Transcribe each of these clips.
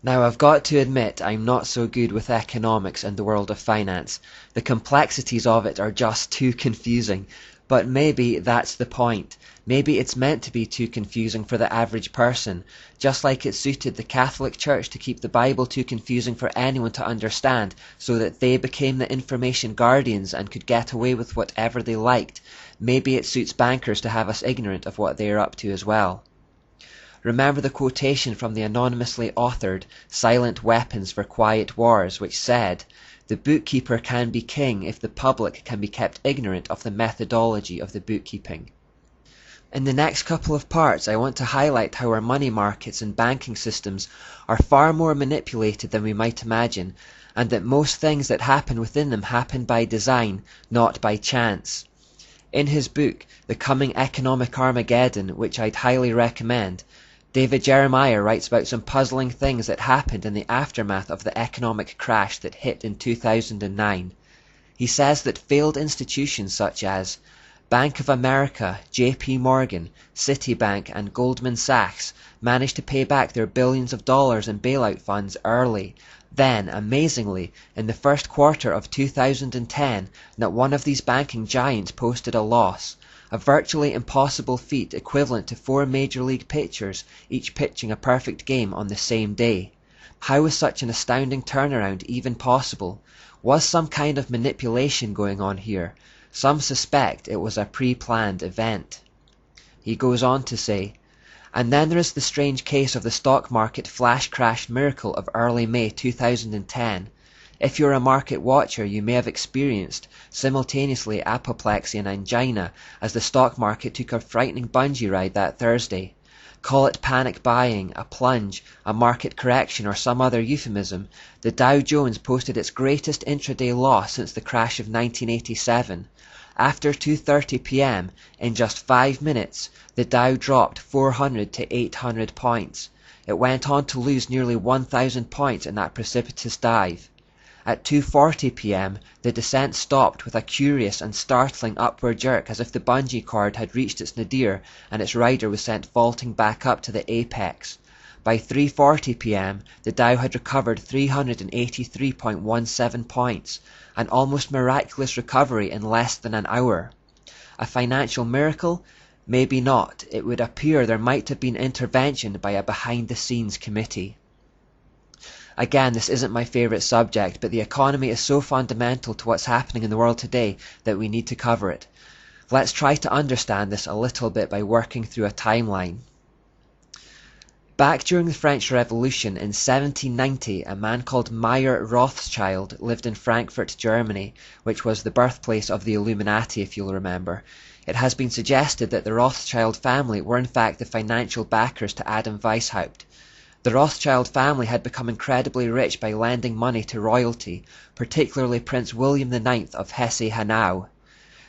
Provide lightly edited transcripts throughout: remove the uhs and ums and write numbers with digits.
Now I've got to admit I'm not so good with economics and the world of finance. The complexities of it are just too confusing. But maybe that's the point. Maybe it's meant to be too confusing for the average person, just like it suited the Catholic Church to keep the Bible too confusing for anyone to understand, so that they became the information guardians and could get away with whatever they liked. Maybe it suits bankers to have us ignorant of what they are up to as well. Remember the quotation from the anonymously authored Silent Weapons for Quiet Wars, which said, "The bookkeeper can be king if the public can be kept ignorant of the methodology of the bookkeeping." In the next couple of parts, I want to highlight how our money markets and banking systems are far more manipulated than we might imagine, and that most things that happen within them happen by design, not by chance. In his book, The Coming Economic Armageddon, which I'd highly recommend, David Jeremiah writes about some puzzling things that happened in the aftermath of the economic crash that hit in 2009. He says that failed institutions such as Bank of America, JP Morgan, Citibank, and Goldman Sachs managed to pay back their billions of dollars in bailout funds early. Then, amazingly, in the first quarter of 2010, not one of these banking giants posted a loss, a virtually impossible feat equivalent to 4 Major League pitchers, each pitching a perfect game on the same day. How was such an astounding turnaround even possible? Was some kind of manipulation going on here? Some suspect it was a pre-planned event. He goes on to say, and then there is the strange case of the stock market flash crash miracle of early May 2010. If you're a market watcher, you may have experienced simultaneously apoplexy and angina as the stock market took a frightening bungee ride that Thursday. Call it panic buying, a plunge, a market correction, or some other euphemism, the Dow Jones posted its greatest intraday loss since the crash of 1987. After 2:30 p.m., in just 5 minutes, the Dow dropped 400 to 800 points. It went on to lose nearly 1,000 points in that precipitous dive. At 2:40 p.m., the descent stopped with a curious and startling upward jerk, as if the bungee cord had reached its nadir and its rider was sent vaulting back up to the apex. By 3:40 p.m., the Dow had recovered 383.17 points, an almost miraculous recovery in less than an hour. A financial miracle? Maybe not. It would appear there might have been intervention by a behind-the-scenes committee. Again, this isn't my favorite subject, but the economy is so fundamental to what's happening in the world today that we need to cover it. Let's try to understand this a little bit by working through a timeline. Back during the French Revolution in 1790, a man called Mayer Rothschild lived in Frankfurt, Germany, which was the birthplace of the Illuminati, if you'll remember. It has been suggested that the Rothschild family were in fact the financial backers to Adam Weishaupt. The Rothschild family had become incredibly rich by lending money to royalty, particularly Prince William IX of Hesse-Hanau.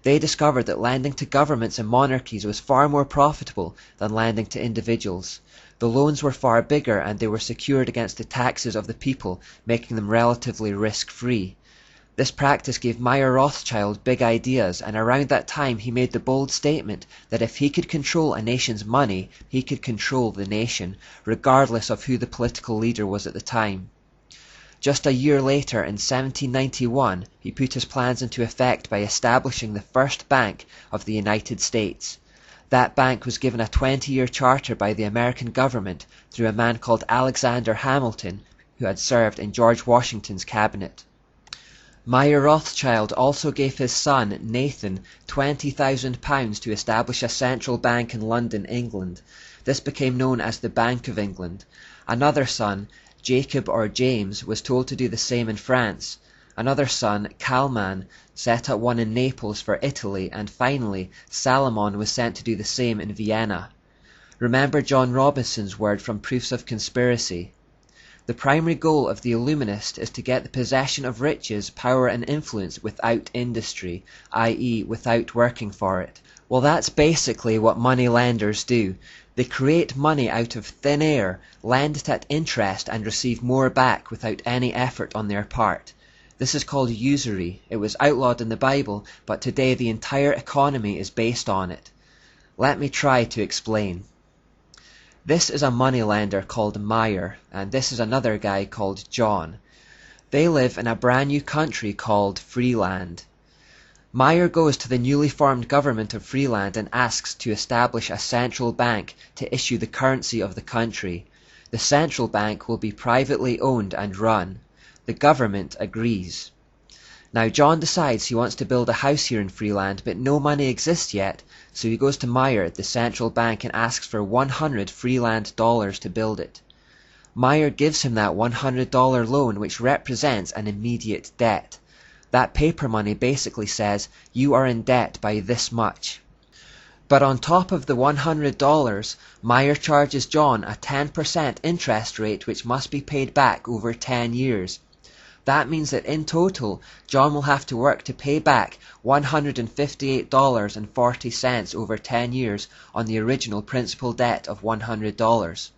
They discovered that lending to governments and monarchies was far more profitable than lending to individuals. The loans were far bigger and they were secured against the taxes of the people, making them relatively risk-free. This practice gave Mayer Rothschild big ideas, and around that time he made the bold statement that if he could control a nation's money, he could control the nation, regardless of who the political leader was at the time. Just a year later, in 1791, he put his plans into effect by establishing the first bank of the United States. That bank was given a 20-year charter by the American government through a man called Alexander Hamilton, who had served in George Washington's cabinet. Mayer Rothschild also gave his son, Nathan, £20,000 to establish a central bank in London, England. This became known as the Bank of England. Another son, Jacob or James, was told to do the same in France. Another son, Kalman, set up one in Naples for Italy, and finally, Salomon was sent to do the same in Vienna. Remember John Robinson's word from Proofs of Conspiracy. The primary goal of the Illuminist is to get the possession of riches, power and influence without industry, i.e. without working for it. Well, that's basically what money lenders do. They create money out of thin air, lend it at interest and receive more back without any effort on their part. This is called usury. It was outlawed in the Bible, but today the entire economy is based on it. Let me try to explain. This is a moneylender called Meyer, and this is another guy called John. They live in a brand new country called Freeland. Meyer goes to the newly formed government of Freeland and asks to establish a central bank to issue the currency of the country. The central bank will be privately owned and run. The government agrees. Now John decides he wants to build a house here in Freeland, but no money exists yet, so he goes to Meyer at the central bank and asks for 100 Freeland dollars to build it. Meyer gives him that $100 loan, which represents an immediate debt. That paper money basically says, you are in debt by this much. But on top of the $100, Meyer charges John a 10% interest rate which must be paid back over 10 years. That means that in total, John will have to work to pay back $158.40 over 10 years on the original principal debt of $100.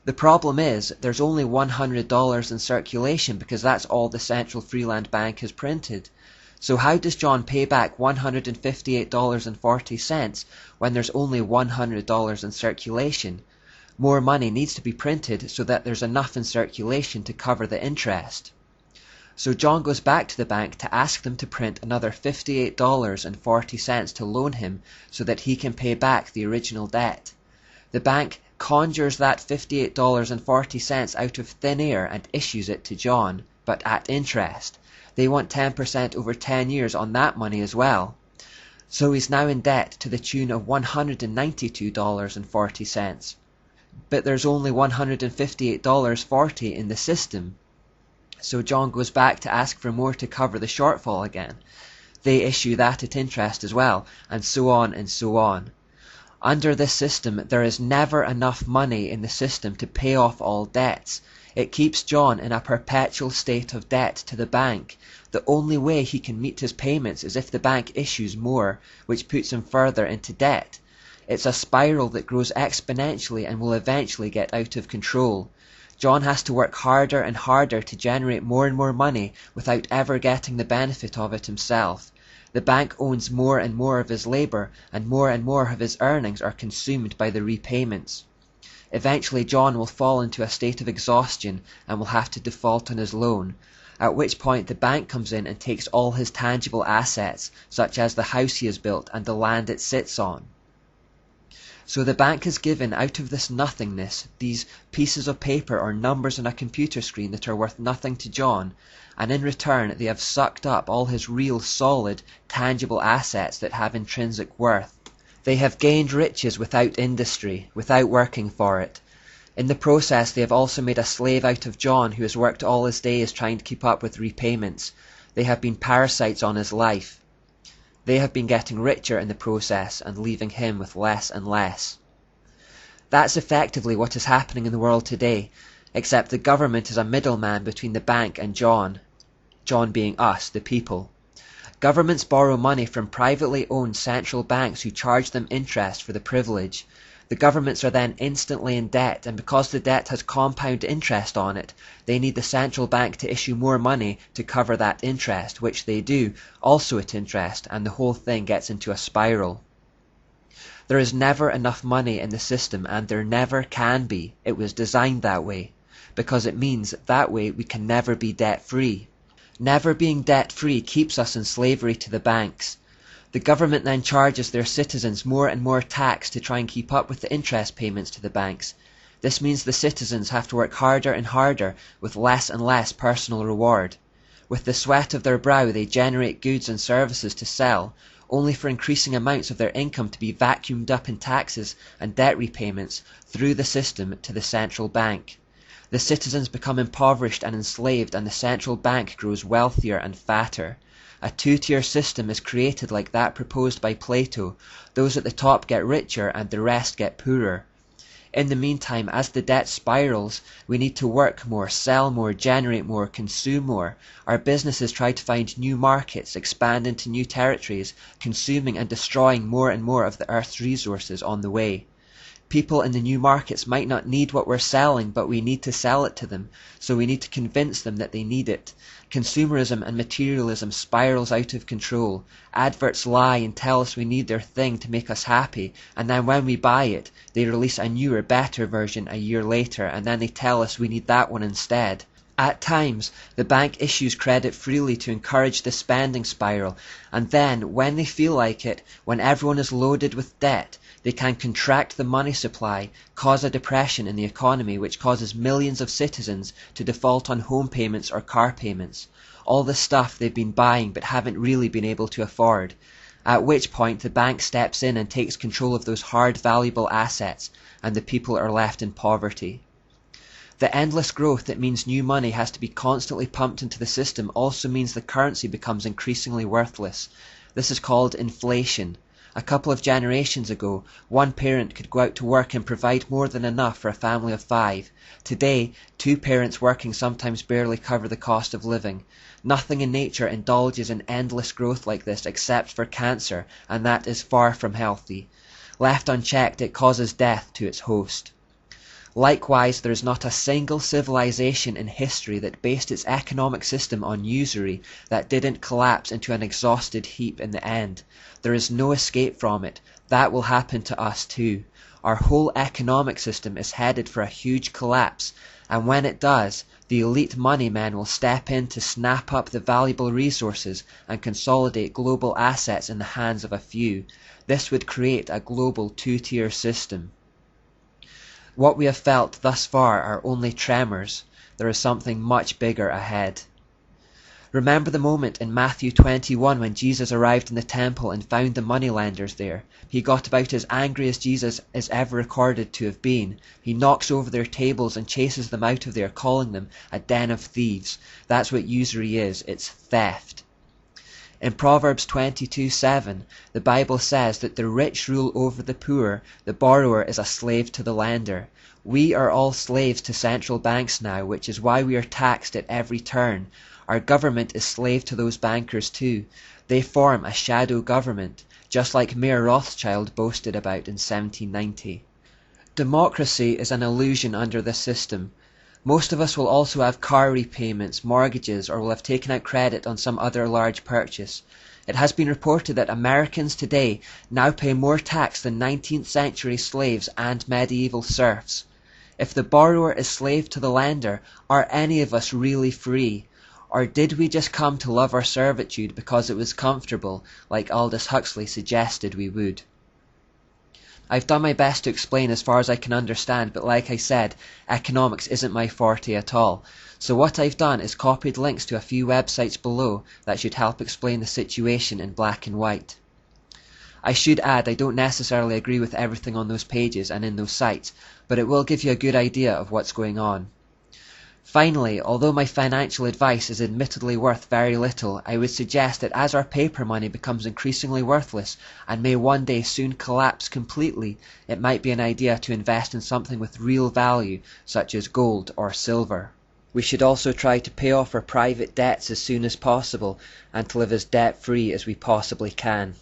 The problem is, there's only $100 in circulation because that's all the Central Freeland Bank has printed. So how does John pay back $158.40 when there's only $100 in circulation? More money needs to be printed so that there's enough in circulation to cover the interest. So John goes back to the bank to ask them to print another $58.40 to loan him so that he can pay back the original debt. The bank conjures that $58.40 out of thin air and issues it to John, but at interest. They want 10% over 10 years on that money as well. So he's now in debt to the tune of $192.40. But there's only $158.40 in the system. So John goes back to ask for more to cover the shortfall again. They issue that at interest as well, and so on and so on. Under this system, there is never enough money in the system to pay off all debts. It keeps John in a perpetual state of debt to the bank. The only way he can meet his payments is if the bank issues more, which puts him further into debt. It's a spiral that grows exponentially and will eventually get out of control. John has to work harder and harder to generate more and more money without ever getting the benefit of it himself. The bank owns more and more of his labor, and more of his earnings are consumed by the repayments. Eventually John will fall into a state of exhaustion and will have to default on his loan, at which point the bank comes in and takes all his tangible assets, such as the house he has built and the land it sits on. So the bank has given out of this nothingness these pieces of paper or numbers on a computer screen that are worth nothing to John, and in return they have sucked up all his real, solid, tangible assets that have intrinsic worth. They have gained riches without industry, without working for it. In the process they have also made a slave out of John, who has worked all his days trying to keep up with repayments. They have been parasites on his life. They have been getting richer in the process and leaving him with less and less. That's effectively what is happening in the world today, except the government is a middleman between the bank and John being us, the people. Governments borrow money from privately owned central banks who charge them interest for the privilege. The governments are then instantly in debt, and because the debt has compound interest on it, they need the central bank to issue more money to cover that interest, which they do, also at interest, and the whole thing gets into a spiral. There is never enough money in the system, and there never can be. It was designed that way, because it means that way we can never be debt-free. Never being debt-free keeps us in slavery to the banks. The government then charges their citizens more and more tax to try and keep up with the interest payments to the banks. This means the citizens have to work harder and harder with less and less personal reward. With the sweat of their brow they generate goods and services to sell, only for increasing amounts of their income to be vacuumed up in taxes and debt repayments through the system to the central bank. The citizens become impoverished and enslaved, and the central bank grows wealthier and fatter. A two-tier system is created like that proposed by Plato. Those at the top get richer and the rest get poorer. In the meantime, as the debt spirals, we need to work more, sell more, generate more, consume more. Our businesses try to find new markets, expand into new territories, consuming and destroying more and more of the earth's resources on the way. People in the new markets might not need what we're selling, but we need to sell it to them, so we need to convince them that they need it. Consumerism and materialism spirals out of control. Adverts lie and tell us we need their thing to make us happy, and then when we buy it, they release a newer, better version a year later, and then they tell us we need that one instead. At times, the bank issues credit freely to encourage the spending spiral, and then, when they feel like it, when everyone is loaded with debt, they can contract the money supply, cause a depression in the economy which causes millions of citizens to default on home payments or car payments, all the stuff they've been buying but haven't really been able to afford, at which point the bank steps in and takes control of those hard, valuable assets, and the people are left in poverty. The endless growth that means new money has to be constantly pumped into the system also means the currency becomes increasingly worthless. This is called inflation. A couple of generations ago, one parent could go out to work and provide more than enough for a family of 5. Today, 2 parents working sometimes barely cover the cost of living. Nothing in nature indulges in endless growth like this except for cancer, and that is far from healthy. Left unchecked, it causes death to its host. Likewise, there is not a single civilization in history that based its economic system on usury that didn't collapse into an exhausted heap in the end. There is no escape from it. That will happen to us too. Our whole economic system is headed for a huge collapse, and when it does, the elite money men will step in to snap up the valuable resources and consolidate global assets in the hands of a few. This would create a global 2-tier system. What we have felt thus far are only tremors. There is something much bigger ahead. Remember the moment in Matthew 21 when Jesus arrived in the temple and found the moneylenders there. He got about as angry as Jesus is ever recorded to have been. He knocks over their tables and chases them out of there, calling them a den of thieves. That's what usury is. It's theft. In Proverbs 22:7, the Bible says that the rich rule over the poor, the borrower is a slave to the lender. We are all slaves to central banks now, which is why we are taxed at every turn. Our government is slave to those bankers too. They form a shadow government, just like Mayor Rothschild boasted about in 1790. Democracy is an illusion under this system. Most of us will also have car repayments, mortgages, or will have taken out credit on some other large purchase. It has been reported that Americans today now pay more tax than 19th century slaves and medieval serfs. If the borrower is slave to the lender, are any of us really free? Or did we just come to love our servitude because it was comfortable, like Aldous Huxley suggested we would? I've done my best to explain as far as I can understand, but like I said, economics isn't my forte at all. So what I've done is copied links to a few websites below that should help explain the situation in black and white. I should add I don't necessarily agree with everything on those pages and in those sites, but it will give you a good idea of what's going on. Finally, although my financial advice is admittedly worth very little, I would suggest that as our paper money becomes increasingly worthless and may one day soon collapse completely, it might be an idea to invest in something with real value, such as gold or silver. We should also try to pay off our private debts as soon as possible and to live as debt-free as we possibly can.